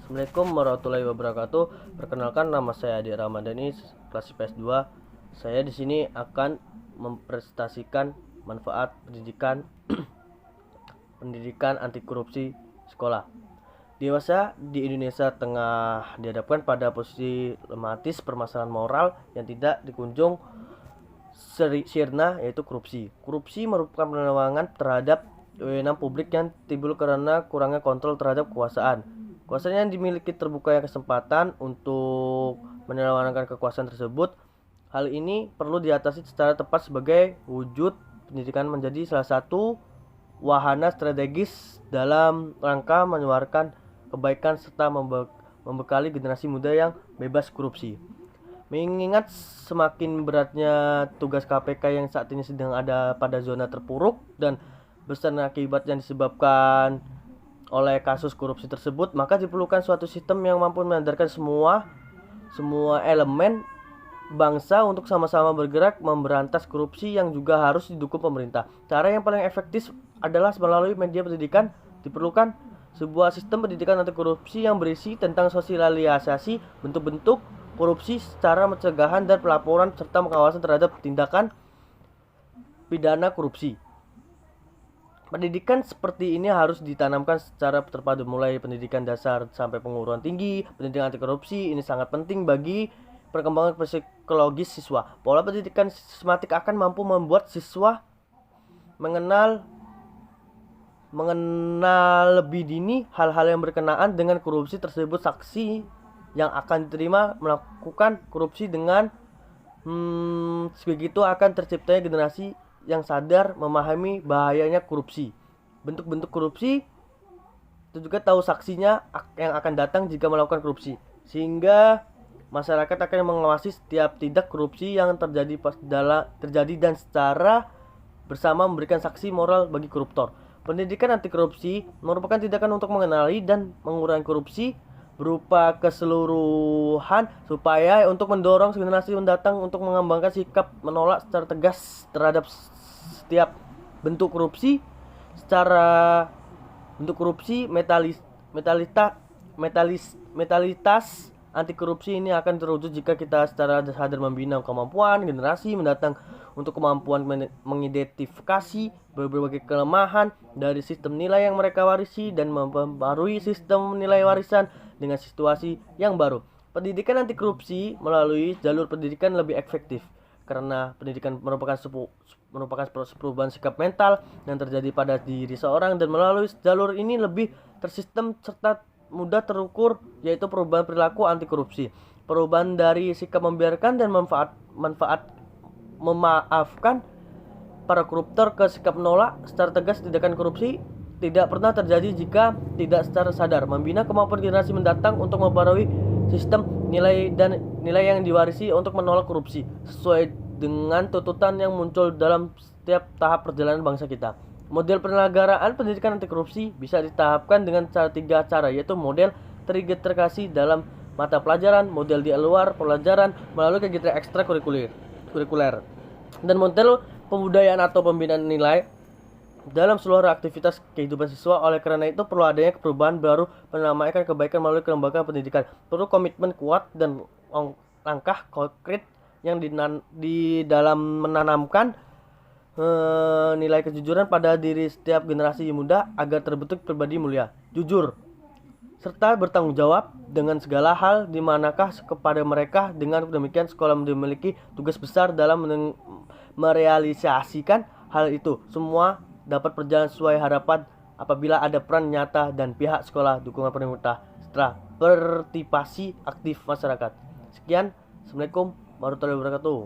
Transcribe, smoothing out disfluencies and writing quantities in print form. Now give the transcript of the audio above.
Assalamualaikum warahmatullahi wabarakatuh. Perkenalkan, nama saya Adi Ramadhani, kelas IPS 2. Saya di sini akan mempresentasikan manfaat pendidikan pendidikan anti korupsi sekolah. Dewasa di Indonesia tengah dihadapkan pada posisi dilematis permasalahan moral yang tidak dikunjung sirna, yaitu korupsi. Korupsi merupakan penerawangan terhadap wewenang publik yang timbul karena kurangnya kontrol terhadap kekuasaan. Kekuasaan yang dimiliki terbukanya kesempatan untuk menyalahgunakan kekuasaan tersebut. Hal ini perlu diatasi secara tepat sebagai wujud pendidikan menjadi salah satu wahana strategis dalam rangka menyuarakan kebaikan serta membekali generasi muda yang bebas korupsi. Mengingat semakin beratnya tugas KPK yang saat ini sedang ada pada zona terpuruk dan besar akibat yang disebabkan oleh kasus korupsi tersebut, maka diperlukan suatu sistem yang mampu menyadarkan semua elemen bangsa untuk sama-sama bergerak memberantas korupsi yang juga harus didukung pemerintah. Cara yang paling efektif adalah melalui media pendidikan. Diperlukan sebuah sistem pendidikan anti korupsi yang berisi tentang sosialisasi bentuk-bentuk korupsi, secara pencegahan dan pelaporan serta pengawasan terhadap tindakan pidana korupsi. Pendidikan seperti ini harus ditanamkan secara terpadu mulai pendidikan dasar sampai perguruan tinggi. Pendidikan anti korupsi ini sangat penting bagi perkembangan psikologis siswa. Pola pendidikan sistematik akan mampu membuat siswa mengenal lebih dini hal-hal yang berkenaan dengan korupsi tersebut. Saksi yang akan diterima melakukan korupsi dengan begitu akan terciptanya generasi yang sadar memahami bahayanya korupsi. Bentuk-bentuk korupsi itu juga tahu saksinya yang akan datang jika melakukan korupsi, sehingga masyarakat akan mengawasi setiap tindak korupsi yang terjadi dan secara bersama memberikan saksi moral bagi koruptor. Pendidikan anti korupsi merupakan tindakan untuk mengenali dan mengurangi korupsi berupa keseluruhan supaya untuk mendorong generasi mendatang untuk mengembangkan sikap menolak secara tegas terhadap setiap bentuk korupsi. Secara bentuk korupsi, metalitas anti korupsi ini akan terwujud jika kita secara sadar membina kemampuan generasi mendatang untuk kemampuan mengidentifikasi berbagai kelemahan dari sistem nilai yang mereka warisi dan memperbarui sistem nilai warisan dengan situasi yang baru. Pendidikan anti korupsi melalui jalur pendidikan lebih efektif karena pendidikan merupakan perubahan sikap mental yang terjadi pada diri seorang, dan melalui jalur ini lebih tersistem serta mudah terukur, yaitu perubahan perilaku anti korupsi. Perubahan dari sikap membiarkan dan memaafkan para koruptor ke sikap menolak secara tegas tindakan korupsi tidak pernah terjadi jika tidak secara sadar membina kemampuan generasi mendatang untuk memperbarui sistem nilai yang diwarisi untuk menolak korupsi sesuai dengan tuntutan yang muncul dalam setiap tahap perjalanan bangsa kita. Model penyelenggaraan pendidikan anti korupsi bisa ditahapkan dengan tiga cara, yaitu model terintegrasi dalam mata pelajaran, model di luar pelajaran melalui kegiatan ekstrakurikuler, dan model pembudayaan atau pembinaan nilai dalam seluruh aktivitas kehidupan siswa. Oleh karena itu perlu adanya perubahan baru menamaikan kebaikan melalui kelembagaan pendidikan. Perlu komitmen kuat dan langkah konkret yang di dalam menanamkan nilai kejujuran pada diri setiap generasi muda agar terbentuk pribadi mulia, jujur, serta bertanggung jawab dengan segala hal di manakah kepada mereka. Dengan demikian sekolah memiliki tugas besar dalam merealisasikan hal itu. Semua dapat berjalan sesuai harapan apabila ada peran nyata dan pihak sekolah, dukungan pemerintah, setelah partisipasi aktif masyarakat. Sekian, Assalamualaikum warahmatullahi wabarakatuh.